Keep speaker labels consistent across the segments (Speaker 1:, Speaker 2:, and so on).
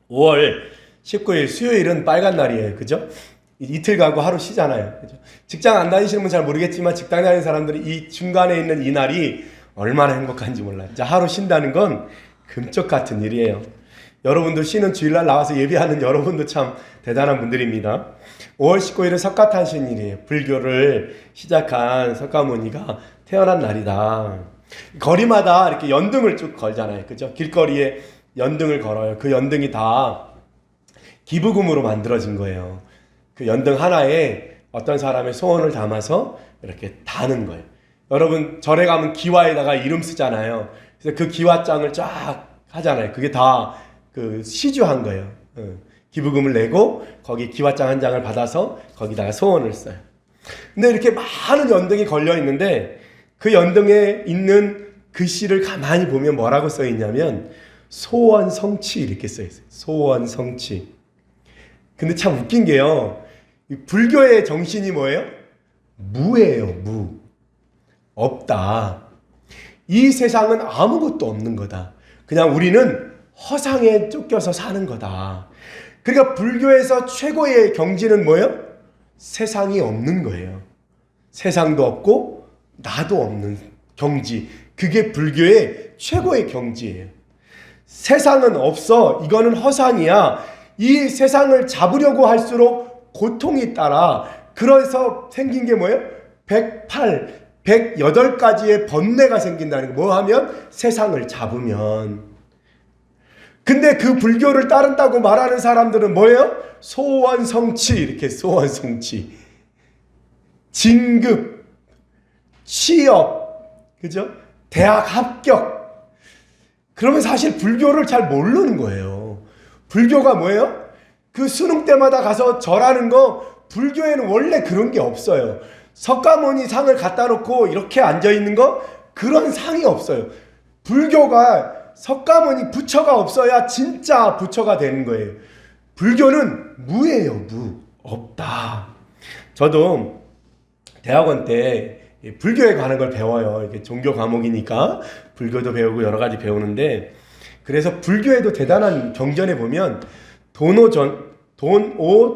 Speaker 1: 5월 19일 수요일은 빨간 날이에요. 그죠? 이틀 가고 하루 쉬잖아요. 그죠? 직장 안 다니시는 분 잘 모르겠지만 직장 다니는 사람들이 이 중간에 있는 이 날이 얼마나 행복한지 몰라요. 진짜 하루 쉰다는 건 금쪽 같은 일이에요. 여러분도 쉬는 주일날 나와서 예배하는 여러분도 참 대단한 분들입니다. 5월 19일은 석가탄신일이에요. 불교를 시작한 석가모니가 태어난 날이다. 거리마다 이렇게 연등을 쭉 걸잖아요. 그죠? 길거리에 연등을 걸어요. 그 연등이 다 기부금으로 만들어진 거예요. 그 연등 하나에 어떤 사람의 소원을 담아서 이렇게 다는 거예요. 여러분 절에 가면 기와에다가 이름 쓰잖아요. 그래서 그 기와장을 쫙 하잖아요. 그게 다 그 시주한 거예요. 기부금을 내고 거기 기와장 한 장을 받아서 거기다가 소원을 써요. 근데 이렇게 많은 연등이 걸려 있는데 그 연등에 있는 글씨를 가만히 보면 뭐라고 써 있냐면 소원 성취 이렇게 써 있어요. 소원 성취. 근데 참 웃긴 게요. 불교의 정신이 뭐예요? 무예요. 무. 없다. 이 세상은 아무것도 없는 거다. 그냥 우리는 허상에 쫓겨서 사는 거다. 그러니까 불교에서 최고의 경지는 뭐예요? 세상이 없는 거예요. 세상도 없고 나도 없는 경지. 그게 불교의 최고의 경지예요. 세상은 없어. 이거는 허상이야. 이 세상을 잡으려고 할수록 고통이 따라. 그래서 생긴 게 뭐예요? 108가지의 번뇌가 생긴다는 거. 뭐 하면? 세상을 잡으면. 근데 그 불교를 따른다고 말하는 사람들은 뭐예요? 소원성취. 이렇게 소원성취. 진급, 취업, 그죠? 대학 합격. 그러면 사실 불교를 잘 모르는 거예요. 불교가 뭐예요? 그 수능 때마다 가서 절하는 거, 불교에는 원래 그런 게 없어요. 석가모니 상을 갖다 놓고 이렇게 앉아 있는 거, 그런 상이 없어요. 불교가 석가모니 부처가 없어야 진짜 부처가 되는 거예요. 불교는 무예요. 무. 없다. 저도 대학원 때 불교에 관한 걸 배워요. 이게 종교 과목이니까 불교도 배우고 여러 가지 배우는데, 그래서 불교에도 대단한 경전에 보면 돈오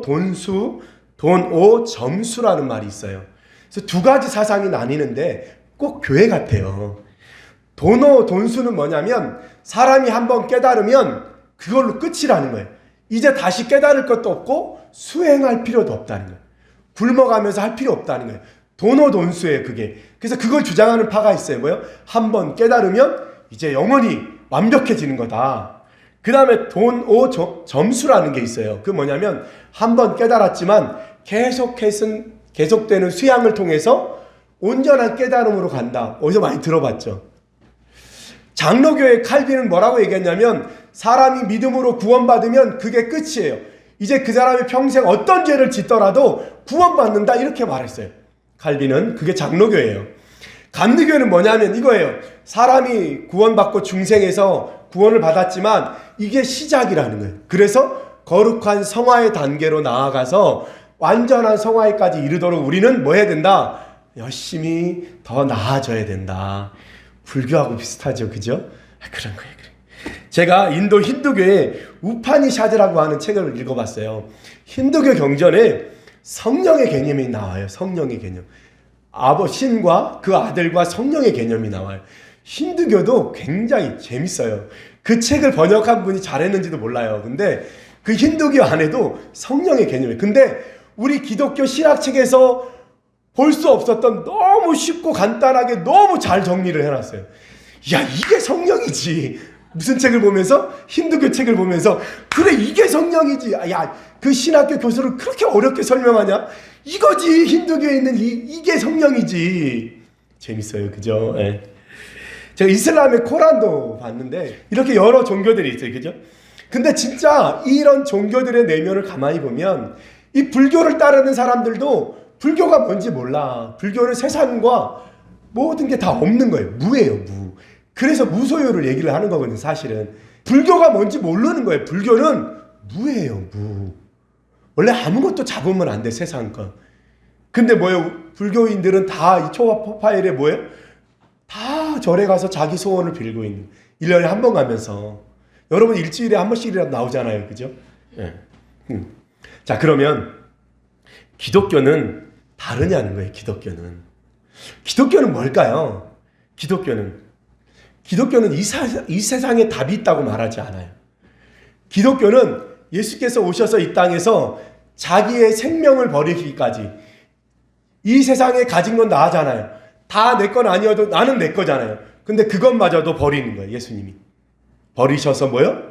Speaker 1: 돈수, 돈오 점수라는 말이 있어요. 그래서 두 가지 사상이 나뉘는데 꼭 교회 같아요. 돈오 돈수는 뭐냐면 사람이 한번 깨달으면 그걸로 끝이라는 거예요. 이제 다시 깨달을 것도 없고 수행할 필요도 없다는 거예요. 굶어가면서 할 필요 없다는 거예요. 돈오 돈수예요, 그게. 그래서 그걸 주장하는 파가 있어요. 뭐요? 한번 깨달으면 이제 영원히 완벽해지는 거다. 그 다음에 돈오 점수라는 게 있어요. 그 뭐냐면 한번 깨달았지만 계속되는 수양을 통해서 온전한 깨달음으로 간다. 어디서 많이 들어봤죠? 장로교의 칼빈은 뭐라고 얘기했냐면 사람이 믿음으로 구원받으면 그게 끝이에요. 이제 그 사람이 평생 어떤 죄를 짓더라도 구원받는다, 이렇게 말했어요. 칼빈은. 그게 장로교예요. 감리교는 뭐냐면 이거예요. 사람이 구원받고 중생에서 구원을 받았지만 이게 시작이라는 거예요. 그래서 거룩한 성화의 단계로 나아가서 완전한 성화에까지 이르도록 우리는 뭐 해야 된다? 열심히 더 나아져야 된다. 불교하고 비슷하죠. 그죠? 그런 거예요. 제가 인도 힌두교의 우파니샤드라고 하는 책을 읽어봤어요. 힌두교 경전에 성령의 개념이 나와요. 성령의 개념. 신과 그 아들과 성령의 개념이 나와요. 힌두교도 굉장히 재밌어요. 그 책을 번역한 분이 잘했는지도 몰라요. 근데 그 힌두교 안에도 성령의 개념이에요. 근데 우리 기독교 신학책에서 볼 수 없었던 너무 쉽고 간단하게 너무 잘 정리를 해놨어요. 야, 이게 성령이지. 무슨 책을 보면서? 힌두교 책을 보면서 그래, 이게 성령이지. 야, 그 신학교 교수를 그렇게 어렵게 설명하냐? 이거지. 힌두교에 있는 이게 성령이지. 재밌어요. 그죠? 네. 제가 이슬람의 코란도 봤는데 이렇게 여러 종교들이 있어요. 그죠? 근데 진짜 이런 종교들의 내면을 가만히 보면 이 불교를 따르는 사람들도 불교가 뭔지 몰라. 불교는 세상과 모든 게 다 없는 거예요. 무예요. 무. 그래서 무소유를 얘기를 하는 거거든요. 사실은 불교가 뭔지 모르는 거예요. 불교는 무예요. 무. 원래 아무것도 잡으면 안 돼, 세상 거. 근데 뭐예요? 불교인들은 다 이 초파일에 뭐예요? 다 절에 가서 자기 소원을 빌고 있는. 1년에 한 번 가면서 여러분 일주일에 한 번씩이라도 나오잖아요. 그죠? 예. 자, 그러면 기독교는 다르냐는 거예요. 기독교는 뭘까요? 기독교는 이 세상에 답이 있다고 말하지 않아요. 기독교는 예수께서 오셔서 이 땅에서 자기의 생명을 버리기까지, 이 세상에 가진 건 나잖아요. 다 내 건 아니어도 나는 내 거잖아요. 근데 그것마저도 버리는 거예요. 예수님이 버리셔서 뭐요?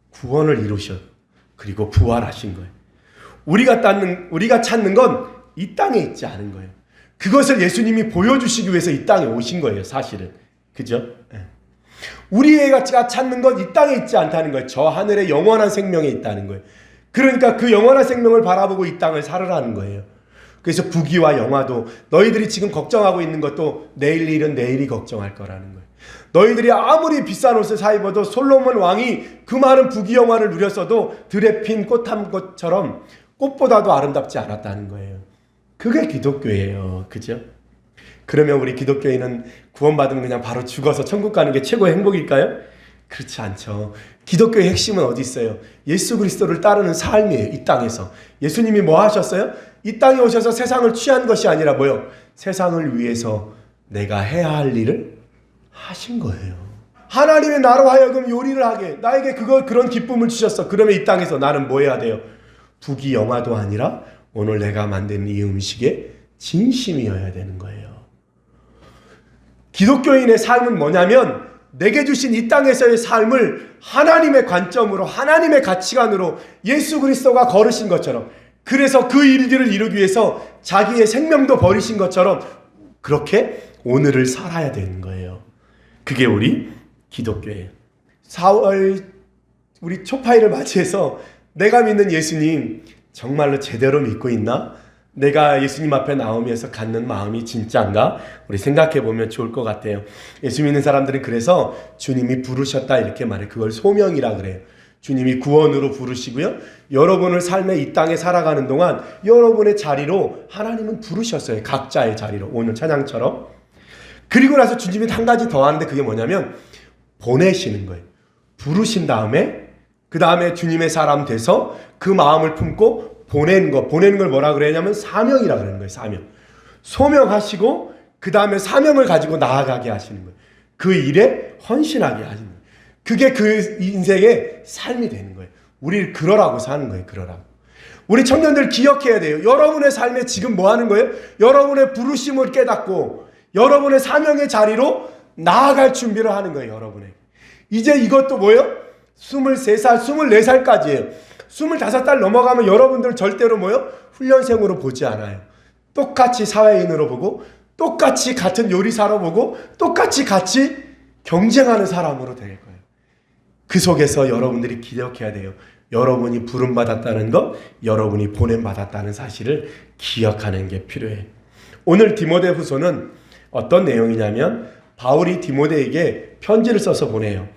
Speaker 1: 구원을 이루셔. 그리고 부활하신 거예요. 우리가 찾는 건 이 땅에 있지 않은 거예요. 그것을 예수님이 보여주시기 위해서 이 땅에 오신 거예요. 사실은. 그죠? 우리가 찾는 건 이 땅에 있지 않다는 거예요. 저 하늘의 영원한 생명에 있다는 거예요. 그러니까 그 영원한 생명을 바라보고 이 땅을 살으라는 거예요. 그래서 부귀와 영화도, 너희들이 지금 걱정하고 있는 것도 내일 일은 내일이 걱정할 거라는 거예요. 너희들이 아무리 비싼 옷을 사 입어도 솔로몬 왕이 그 많은 부귀 영화를 누렸어도 들에 핀 꽃 한 꽃처럼 꽃보다도 아름답지 않았다는 거예요. 그게 기독교예요. 그죠? 그러면 우리 기독교인은 구원받으면 그냥 바로 죽어서 천국 가는 게 최고의 행복일까요? 그렇지 않죠. 기독교의 핵심은 어디 있어요? 예수 그리스도를 따르는 삶이에요. 이 땅에서. 예수님이 뭐 하셨어요? 이 땅에 오셔서 세상을 취한 것이 아니라 뭐요? 세상을 위해서 내가 해야 할 일을 하신 거예요. 하나님의 나로 하여금 요리를 하게, 나에게 그런 기쁨을 주셨어. 그러면 이 땅에서 나는 뭐 해야 돼요? 부귀 영화도 아니라 오늘 내가 만든 이 음식에 진심이어야 되는 거예요. 기독교인의 삶은 뭐냐면 내게 주신 이 땅에서의 삶을 하나님의 관점으로, 하나님의 가치관으로 예수 그리스도가 걸으신 것처럼, 그래서 그 일들을 이루기 위해서 자기의 생명도 버리신 것처럼 그렇게 오늘을 살아야 되는 거예요. 그게 우리 기독교예요. 4월 우리 초파일을 맞이해서 내가 믿는 예수님 정말로 제대로 믿고 있나? 내가 예수님 앞에 나오면서 갖는 마음이 진짜인가? 우리 생각해 보면 좋을 것 같아요. 예수 믿는 사람들은 그래서 주님이 부르셨다 이렇게 말해요. 그걸 소명이라 그래요. 주님이 구원으로 부르시고요. 여러분을 삶의 이 땅에 살아가는 동안 여러분의 자리로 하나님은 부르셨어요. 각자의 자리로. 오늘 찬양처럼. 그리고 나서 주님이 한 가지 더 하는데 그게 뭐냐면 보내시는 거예요. 부르신 다음에 그 다음에 주님의 사람 돼서 그 마음을 품고 보내는 걸 뭐라 그러냐면 사명이라 그러는 거예요. 사명. 소명하시고 그 다음에 사명을 가지고 나아가게 하시는 거예요. 그 일에 헌신하게 하시는 거예요. 그게 그 인생의 삶이 되는 거예요. 우리를 그러라고 사는 거예요. 그러라고. 우리 청년들 기억해야 돼요. 여러분의 삶에 지금 뭐 하는 거예요? 여러분의 부르심을 깨닫고 여러분의 사명의 자리로 나아갈 준비를 하는 거예요. 여러분의. 이제 이것도 뭐예요? 23살, 24살까지예요. 25살 넘어가면 여러분들 절대로 뭐요? 훈련생으로 보지 않아요. 똑같이 사회인으로 보고 똑같이 같은 요리사로 보고 똑같이 같이 경쟁하는 사람으로 될 거예요. 그 속에서 여러분들이 기억해야 돼요. 여러분이 부름받았다는 것, 여러분이 보냄받았다는 사실을 기억하는 게 필요해요. 오늘 디모데후서는 어떤 내용이냐면 바울이 디모데에게 편지를 써서 보내요.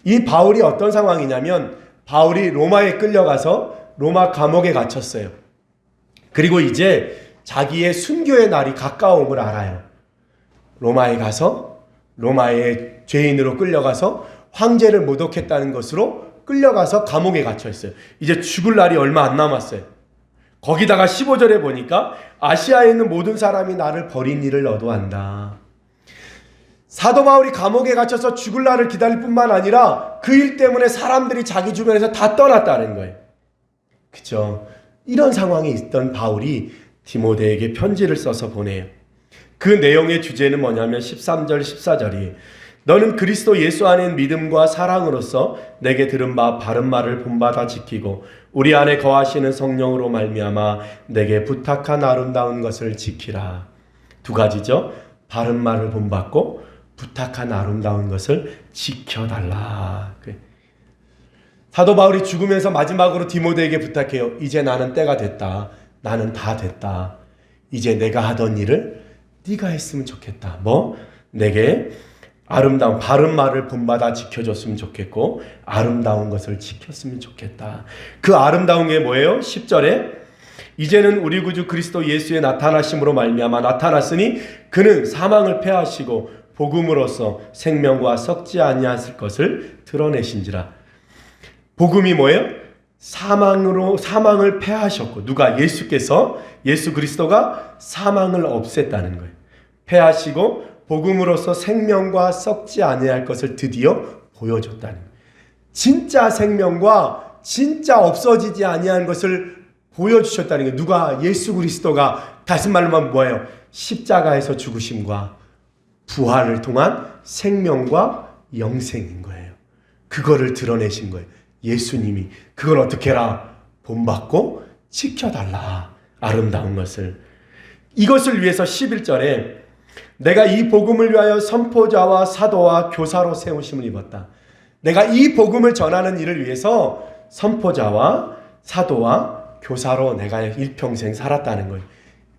Speaker 1: 이 바울이 어떤 상황이냐면 바울이 로마에 끌려가서 로마 감옥에 갇혔어요. 그리고 이제 자기의 순교의 날이 가까움을 알아요. 로마에 가서 로마의 죄인으로 끌려가서 황제를 모독했다는 것으로 끌려가서 감옥에 갇혀 있어요. 이제 죽을 날이 얼마 안 남았어요. 거기다가 15절에 보니까 아시아에 있는 모든 사람이 나를 버린 일을 너도 안다. 사도 바울이 감옥에 갇혀서 죽을 날을 기다릴 뿐만 아니라 그 일 때문에 사람들이 자기 주변에서 다 떠났다는 거예요. 그렇죠? 이런 상황에 있던 바울이 디모데에게 편지를 써서 보내요. 그 내용의 주제는 뭐냐면 13절 14절이 너는 그리스도 예수 안에 믿음과 사랑으로서 내게 들은 바 바른 말을 본받아 지키고 우리 안에 거하시는 성령으로 말미암아 내게 부탁한 아름다운 것을 지키라. 두 가지죠. 바른 말을 본받고 부탁한 아름다운 것을 지켜달라. 사도 바울이 죽으면서 마지막으로 디모데에게 부탁해요. 이제 나는 때가 됐다. 나는 다 됐다. 이제 내가 하던 일을 네가 했으면 좋겠다. 뭐? 내게 아름다운 바른 말을 본받아 지켜줬으면 좋겠고 아름다운 것을 지켰으면 좋겠다. 그 아름다운 게 뭐예요? 10절에 이제는 우리 구주 그리스도 예수의 나타나심으로 말미암아 나타났으니 그는 사망을 패하시고 복음으로써 생명과 썩지 아니하실 것을 드러내신지라. 복음이 뭐예요? 사망을 패하셨고, 누가? 예수 그리스도가 사망을 없앴다는 거예요. 패하시고 복음으로서 생명과 썩지 아니할 것을 드디어 보여줬다는 거예요. 진짜 생명과 진짜 없어지지 아니한 것을 보여주셨다는 거예요. 누가? 예수 그리스도가. 다시 말하면 뭐예요? 십자가에서 죽으심과 부활을 통한 생명과 영생인 거예요. 그거를 드러내신 거예요. 예수님이. 그걸 어떻게 해라? 본받고 지켜달라. 아름다운 것을. 이것을 위해서 11절에 내가 이 복음을 위하여 선포자와 사도와 교사로 세우심을 입었다. 내가 이 복음을 전하는 일을 위해서 선포자와 사도와 교사로 내가 일평생 살았다는 거예요.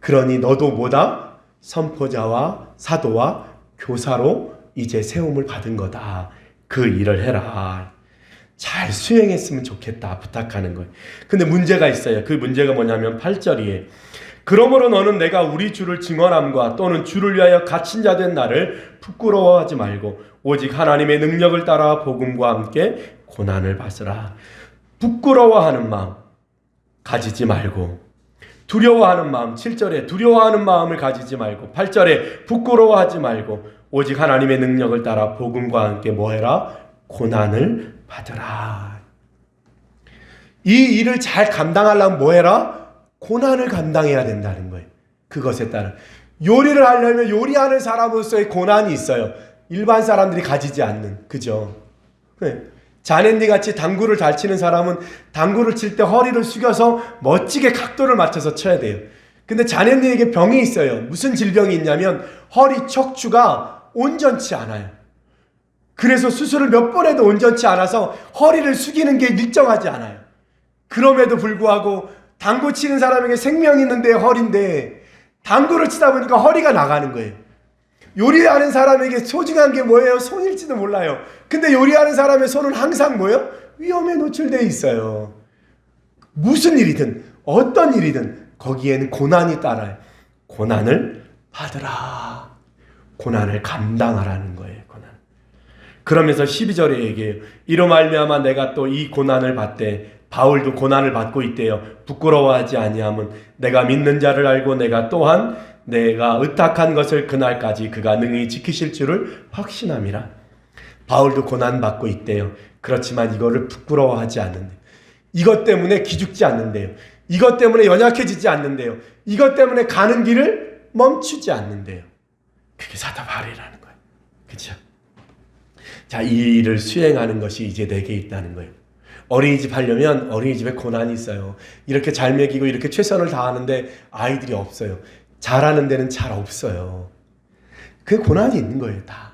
Speaker 1: 그러니 너도 뭐다? 선포자와 사도와 교사로 이제 세움을 받은 거다. 그 일을 해라. 잘 수행했으면 좋겠다 부탁하는 거예요. 근데 문제가 있어요. 그 문제가 뭐냐면 8절이에요. 그러므로 너는 내가 우리 주를 증언함과 또는 주를 위하여 갇힌 자 된 나를 부끄러워하지 말고 오직 하나님의 능력을 따라 복음과 함께 고난을 받으라. 부끄러워하는 마음 가지지 말고, 두려워하는 마음, 7절에 두려워하는 마음을 가지지 말고, 8절에 부끄러워하지 말고 오직 하나님의 능력을 따라 복음과 함께 뭐해라? 고난을 받으라. 이 일을 잘 감당하려면 뭐해라? 고난을 감당해야 된다는 거예요. 그것에 따라 요리를 하려면 요리하는 사람으로서의 고난이 있어요. 일반 사람들이 가지지 않는. 그죠? 네. 자넨니 같이 당구를 잘 치는 사람은 당구를 칠 때 허리를 숙여서 멋지게 각도를 맞춰서 쳐야 돼요. 근데 자넨니에게 병이 있어요. 무슨 질병이 있냐면 허리 척추가 온전치 않아요. 그래서 수술을 몇 번 해도 온전치 않아서 허리를 숙이는 게 일정하지 않아요. 그럼에도 불구하고 당구 치는 사람에게 생명이 있는데 허리인데 당구를 치다 보니까 허리가 나가는 거예요. 요리하는 사람에게 소중한 게 뭐예요? 손일지도 몰라요. 근데 요리하는 사람의 손은 항상 뭐예요? 위험에 노출되어 있어요. 무슨 일이든 어떤 일이든 거기에는 고난이 따라요. 고난을 받으라. 고난을 감당하라는 거예요. 고난. 그러면서 12절에 얘기해요. 이로 말미암아 내가 또 이 고난을 받되, 바울도 고난을 받고 있대요. 부끄러워하지 아니함은 내가 믿는 자를 알고 내가 또한 내가 의탁한 것을 그날까지 그가 능히 지키실 줄을 확신함이라. 바울도 고난받고 있대요. 그렇지만 이거를 부끄러워하지 않는데요. 이것 때문에 기죽지 않는데요. 이것 때문에 연약해지지 않는데요. 이것 때문에 가는 길을 멈추지 않는데요. 그게 사도 바울이라는 거예요. 그렇죠? 자, 이 일을 수행하는 것이 이제 내게 있다는 거예요. 어린이집 하려면 어린이집에 고난이 있어요. 이렇게 잘 먹이고 이렇게 최선을 다하는데 아이들이 없어요. 잘하는 데는 잘 없어요. 그 고난이 있는 거예요, 다.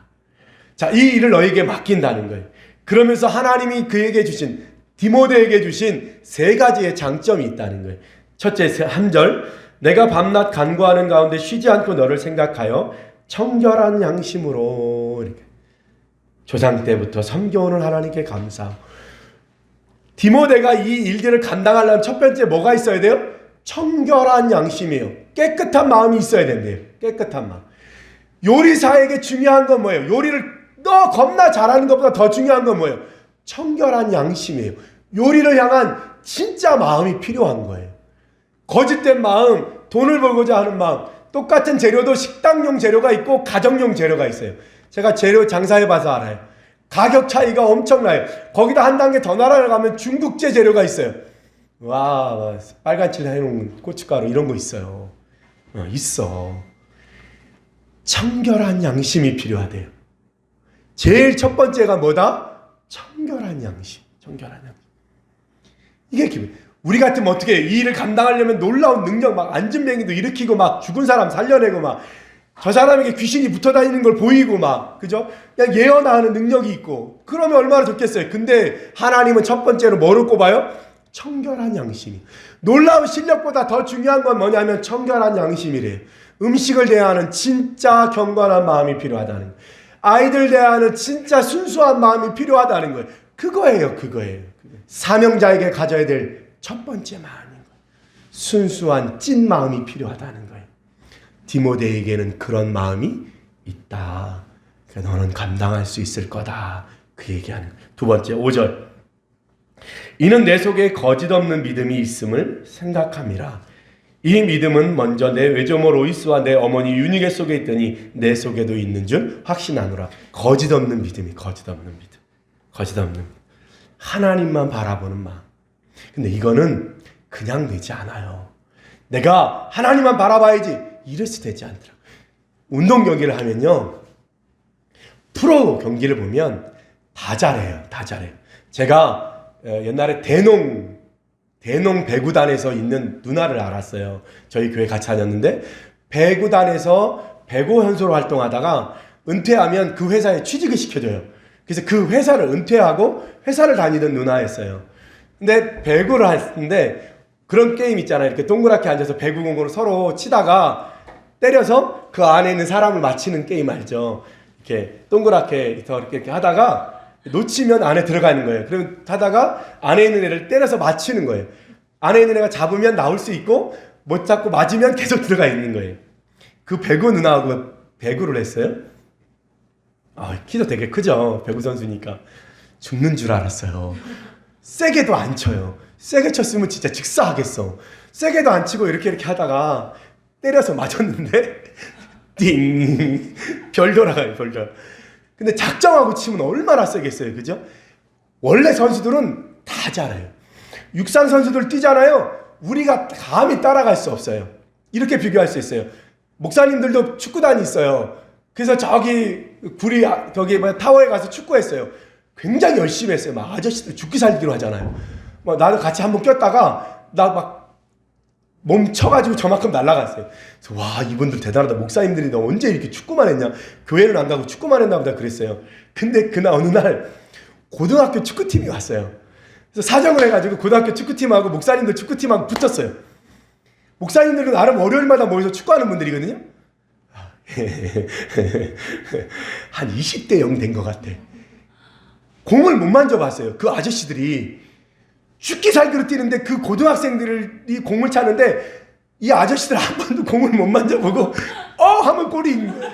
Speaker 1: 자, 이 일을 너에게 맡긴다는 거예요. 그러면서 하나님이 그에게 주신, 디모데에게 주신 세 가지의 장점이 있다는 거예요. 첫째, 3절. 내가 밤낮 간구하는 가운데 쉬지 않고 너를 생각하여 청결한 양심으로, 이렇게 조상 때부터 섬겨오는 하나님께 감사하고. 디모데가 이 일들을 감당하려면 첫 번째 뭐가 있어야 돼요? 청결한 양심이에요. 깨끗한 마음이 있어야 된대요. 깨끗한 마음. 요리사에게 중요한 건 뭐예요? 요리를 너 겁나 잘하는 것보다 더 중요한 건 뭐예요? 청결한 양심이에요. 요리를 향한 진짜 마음이 필요한 거예요. 거짓된 마음, 돈을 벌고자 하는 마음. 똑같은 재료도 식당용 재료가 있고 가정용 재료가 있어요. 제가 재료 장사해봐서 알아요. 가격 차이가 엄청나요. 거기다 한 단계 더 날아가면 중국제 재료가 있어요. 와, 빨간 칠 해놓은 고춧가루 이런 거 있어요. 있어. 청결한 양심이 필요하대요. 제일 첫 번째가 뭐다? 청결한 양심. 청결한 양심. 이게 기분. 우리 같으면 어떻게 해요? 이 일을 감당하려면 놀라운 능력, 막 안진뱅이도 일으키고 막 죽은 사람 살려내고 막 저 사람에게 귀신이 붙어 다니는 걸 보이고 막, 그죠? 그냥 예언하는 능력이 있고. 그러면 얼마나 좋겠어요. 근데 하나님은 첫 번째로 뭐를 꼽아요? 청결한 양심이. 놀라운 실력보다 더 중요한 건 뭐냐면 청결한 양심이래요. 음식을 대하는 진짜 경건한 마음이 필요하다는 거예요. 아이들 대하는 진짜 순수한 마음이 필요하다는 거예요. 그거예요. 사명자에게 가져야 될 첫 번째 마음인 거예요. 순수한 찐 마음이 필요하다는 거예요. 디모데에게는 그런 마음이 있다. 그러니까 너는 감당할 수 있을 거다. 그 얘기하는 거예요. 두 번째, 5절. 이는 내 속에 거짓 없는 믿음이 있음을 생각함이라. 이 믿음은 먼저 내 외조모 로이스와 내 어머니 유니게 속에 있더니 내 속에도 있는 줄 확신하노라. 거짓 없는 믿음이 거짓 없는 믿음. 거짓 없는 믿음. 하나님만 바라보는 마음. 근데 이거는 그냥 되지 않아요. 내가 하나님만 바라봐야지 이래서 되지 않더라. 운동 경기를 하면요, 프로 경기를 보면 다 잘해요. 다 잘해요. 제가 옛날에 대농 배구단에서 있는 누나를 알았어요. 저희 교회 같이 다녔는데 배구단에서 배구 선수로 활동하다가 은퇴하면 그 회사에 취직을 시켜줘요. 그래서 그 회사를 은퇴하고 회사를 다니던 누나였어요. 근데 배구를 했는데 그런 게임 있잖아요. 이렇게 동그랗게 앉아서 배구공으로 서로 치다가 때려서 그 안에 있는 사람을 맞히는 게임 알죠? 이렇게 동그랗게 이렇게 하다가 놓치면 안에 들어가는 거예요. 그럼 하다가 안에 있는 애를 때려서 맞추는 거예요. 안에 있는 애가 잡으면 나올 수 있고 못 잡고 맞으면 계속 들어가 있는 거예요. 그 배구 누나하고 배구를 했어요. 키도 되게 크죠. 배구 선수니까. 죽는 줄 알았어요. 세게도 안 쳐요. 세게 쳤으면 진짜 직사하겠어. 세게도 안 치고 이렇게 하다가 때려서 맞았는데 띵! 별 돌아가요. 별 돌아. 근데 작정하고 치면 얼마나 세겠어요. 그죠? 원래 선수들은 다 잘해요. 육상 선수들 뛰잖아요. 우리가 감히 따라갈 수 없어요. 이렇게 비교할 수 있어요. 목사님들도 축구단이 있어요. 그래서 저기 타워에 가서 축구했어요. 굉장히 열심히 했어요. 막 아저씨들 죽기 살기로 하잖아요. 나도 같이 한번 꼈다가 나 막 멈춰가지고 저만큼 날아갔어요. 그래서 와, 이분들 대단하다. 목사님들이 너 언제 이렇게 축구만 했냐? 교회는 안 가고 축구만 했나 보다 그랬어요. 근데 그날 어느 날 고등학교 축구팀이 왔어요. 그래서 사정을 해가지고 고등학교 축구팀하고 목사님들 축구팀하고 붙었어요. 목사님들은 나름 월요일마다 모여서 축구하는 분들이거든요. 한 20대 0 된 것 같아. 공을 못 만져봤어요. 그 아저씨들이 죽기 살기로 뛰는데 그 고등학생들이 공을 차는데 이 아저씨들 한 번도 공을 못 만져보고 하면 골인 거예요.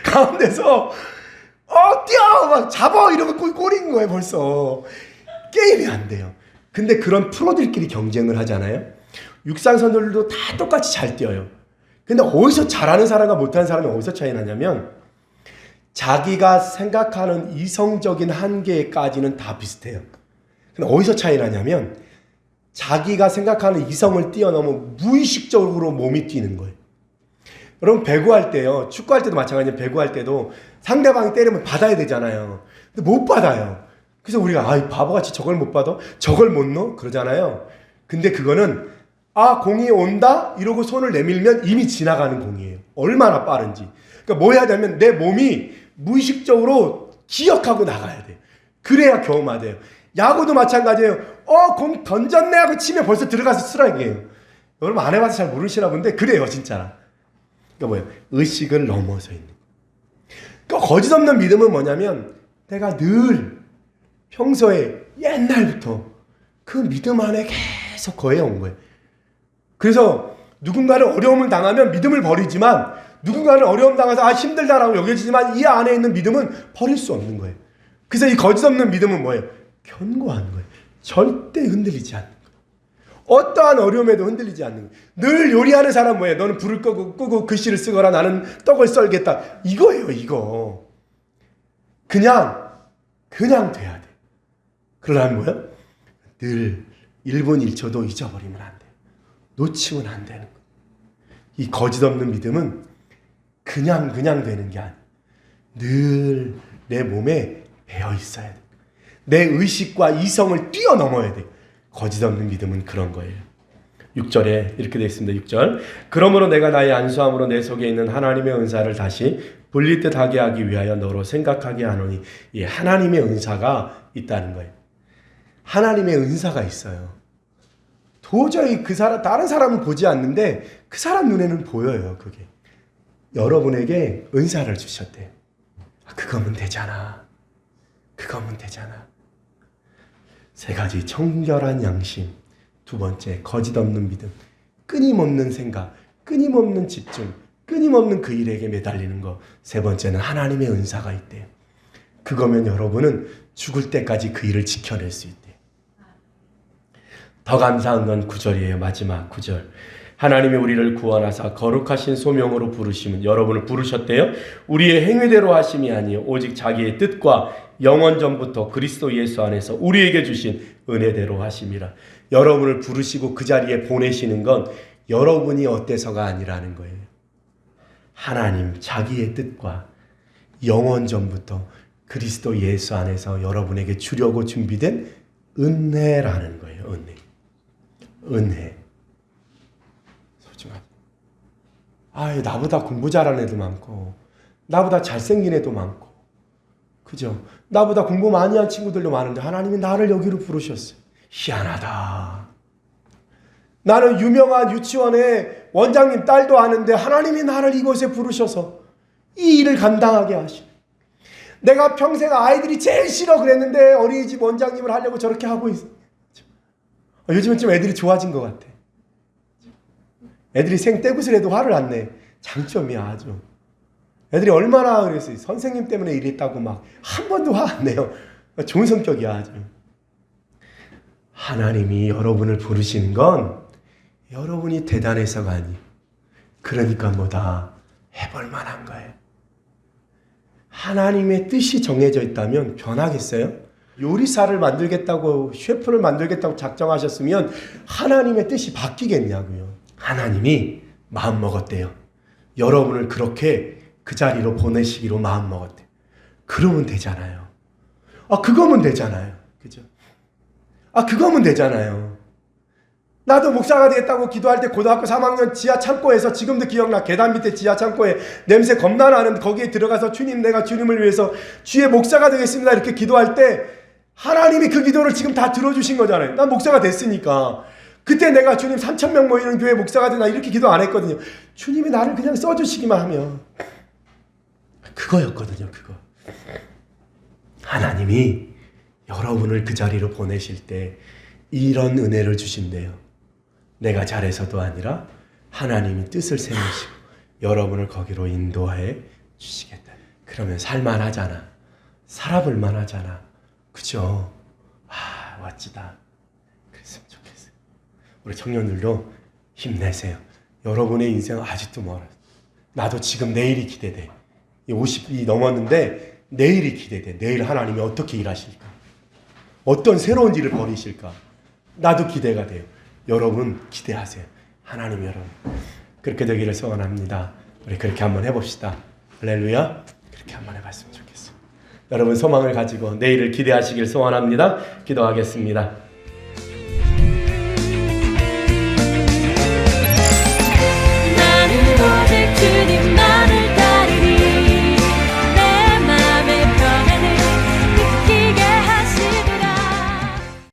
Speaker 1: 가운데서 뛰어! 막 잡아! 이러면 골인 거예요. 벌써 게임이 안 돼요. 근데 그런 프로들끼리 경쟁을 하잖아요. 육상 선수들도 다 똑같이 잘 뛰어요. 근데 어디서 잘하는 사람과 못하는 사람이 어디서 차이 나냐면 자기가 생각하는 이성적인 한계까지는 다 비슷해요. 근데 어디서 차이 나냐면 자기가 생각하는 이성을 뛰어넘어 무의식적으로 몸이 뛰는 거예요. 여러분 배구할 때요, 축구할 때도 마찬가지예요. 배구할 때도 상대방이 때리면 받아야 되잖아요. 근데 못 받아요. 그래서 우리가 이 바보같이 저걸 못 받아? 저걸 못 넣어? 그러잖아요. 근데 그거는 공이 온다? 이러고 손을 내밀면 이미 지나가는 공이에요. 얼마나 빠른지. 그러니까 뭐 해야 되면 내 몸이 무의식적으로 기억하고 나가야 돼요. 그래야 경험하대요. 야구도 마찬가지예요. 공 던졌네 하고 치면 벌써 들어가서 스트라이크예요. 여러분 안 해봐서 잘 모르시나 본데 그래요 진짜. 그러니까 뭐예요? 의식을 넘어서 있는. 그러니까 거짓 없는 믿음은 뭐냐면 내가 늘 평소에 옛날부터 그 믿음 안에 계속 거해온 거예요. 그래서 누군가를 어려움을 당하면 믿음을 버리지만 누군가를 어려움 당해서 힘들다라고 여겨지지만 이 안에 있는 믿음은 버릴 수 없는 거예요. 그래서 이 거짓 없는 믿음은 뭐예요? 견고한 거예요. 절대 흔들리지 않는 거예요. 어떠한 어려움에도 흔들리지 않는 거예요. 늘 요리하는 사람 뭐예요? 너는 불을 끄고 글씨를 쓰거라 나는 떡을 썰겠다. 이거예요, 이거. 그냥 돼야 돼. 그러려면 뭐예요? 늘 1분 1초도 잊어버리면 안 돼요. 놓치면 안 되는 거예요. 이 거짓 없는 믿음은 그냥 되는 게 아니에요. 늘 내 몸에 배어 있어야 돼요. 내 의식과 이성을 뛰어넘어야 돼요. 거짓 없는 믿음은 그런 거예요. 6절에 이렇게 되어 있습니다. 6절. 그러므로 내가 나의 안수함으로 내 속에 있는 하나님의 은사를 다시 불릴 듯 하게 하기 위하여 너로 생각하게 하노니. 이 하나님의 은사가 있다는 거예요. 하나님의 은사가 있어요. 도저히 다른 사람은 보지 않는데 그 사람 눈에는 보여요. 그게. 여러분에게 은사를 주셨대요. 그거면 되잖아. 그거면 되잖아. 3가지 청결한 양심. 2번째 거짓 없는 믿음. 끊임없는 생각, 끊임없는 집중, 끊임없는 그 일에게 매달리는 거. 3번째는 하나님의 은사가 있대요. 그거면 여러분은 죽을 때까지 그 일을 지켜낼 수 있대요. 더 감사한 건 9절이에요. 마지막 9절. 하나님이 우리를 구원하사 거룩하신 소명으로 부르심은, 여러분을 부르셨대요. 우리의 행위대로 하심이 아니요 오직 자기의 뜻과 영원 전부터 그리스도 예수 안에서 우리에게 주신 은혜대로 하심이라. 여러분을 부르시고 그 자리에 보내시는 건 여러분이 어때서가 아니라는 거예요. 하나님 자기의 뜻과 영원 전부터 그리스도 예수 안에서 여러분에게 주려고 준비된 은혜라는 거예요. 은혜. 소중하죠. 나보다 공부 잘하는 애도 많고, 나보다 잘생긴 애도 많고, 그죠? 나보다 공부 많이 한 친구들도 많은데 하나님이 나를 여기로 부르셨어요. 희한하다. 나는 유명한 유치원의 원장님 딸도 아는데 하나님이 나를 이곳에 부르셔서 이 일을 감당하게 하시네. 내가 평생 아이들이 제일 싫어 그랬는데 어린이집 원장님을 하려고 저렇게 하고 있어. 요즘은 좀 애들이 좋아진 것 같아. 애들이 생떼굿을 해도 화를 안 내. 장점이야 아주. 애들이 얼마나 그랬어요. 선생님 때문에 이랬다고 막 한 번도 화 안 내요. 좋은 성격이야 아주. 하나님이 여러분을 부르시는 건 여러분이 대단해서가 아니에요. 그러니까 뭐다 해볼 만한 거예요. 하나님의 뜻이 정해져 있다면 변하겠어요? 요리사를 만들겠다고, 셰프를 만들겠다고 작정하셨으면 하나님의 뜻이 바뀌겠냐고요. 하나님이 마음먹었대요. 여러분을 그렇게 그 자리로 보내시기로 마음먹었대요. 그러면 되잖아요. 그거면 되잖아요. 그죠? 그거면 되잖아요. 나도 목사가 되겠다고 기도할 때 고등학교 3학년 지하 창고에서, 지금도 기억나, 계단 밑에 지하 창고에 냄새 겁나 나는 거기에 들어가서 주님, 내가 주님을 위해서 주의 목사가 되겠습니다 이렇게 기도할 때 하나님이 그 기도를 지금 다 들어주신 거잖아요. 난 목사가 됐으니까. 그때 내가 주님 3,000명 모이는 교회 목사가 되나 이렇게 기도 안 했거든요. 주님이 나를 그냥 써주시기만 하면. 그거였거든요. 그거. 하나님이 여러분을 그 자리로 보내실 때 이런 은혜를 주신대요. 내가 잘해서도 아니라 하나님이 뜻을 세우시고 여러분을 거기로 인도해 주시겠다. 그러면 살만하잖아. 살아볼만 하잖아. 그죠? 멋지다. 그랬으면 좋겠어요. 우리 청년들도 힘내세요. 여러분의 인생은 아직도 멀어요. 나도 지금 내일이 기대돼. 50이 넘었는데 내일이 기대돼. 내일 하나님이 어떻게 일하실까? 어떤 새로운 일을 벌이실까? 나도 기대가 돼요. 여러분 기대하세요. 하나님 여러분 그렇게 되기를 소원합니다. 우리 그렇게 한번 해봅시다. 할렐루야. 그렇게 한번 해봤으면 좋겠어요. 여러분 소망을 가지고 내일을 기대하시길 소원합니다. 기도하겠습니다.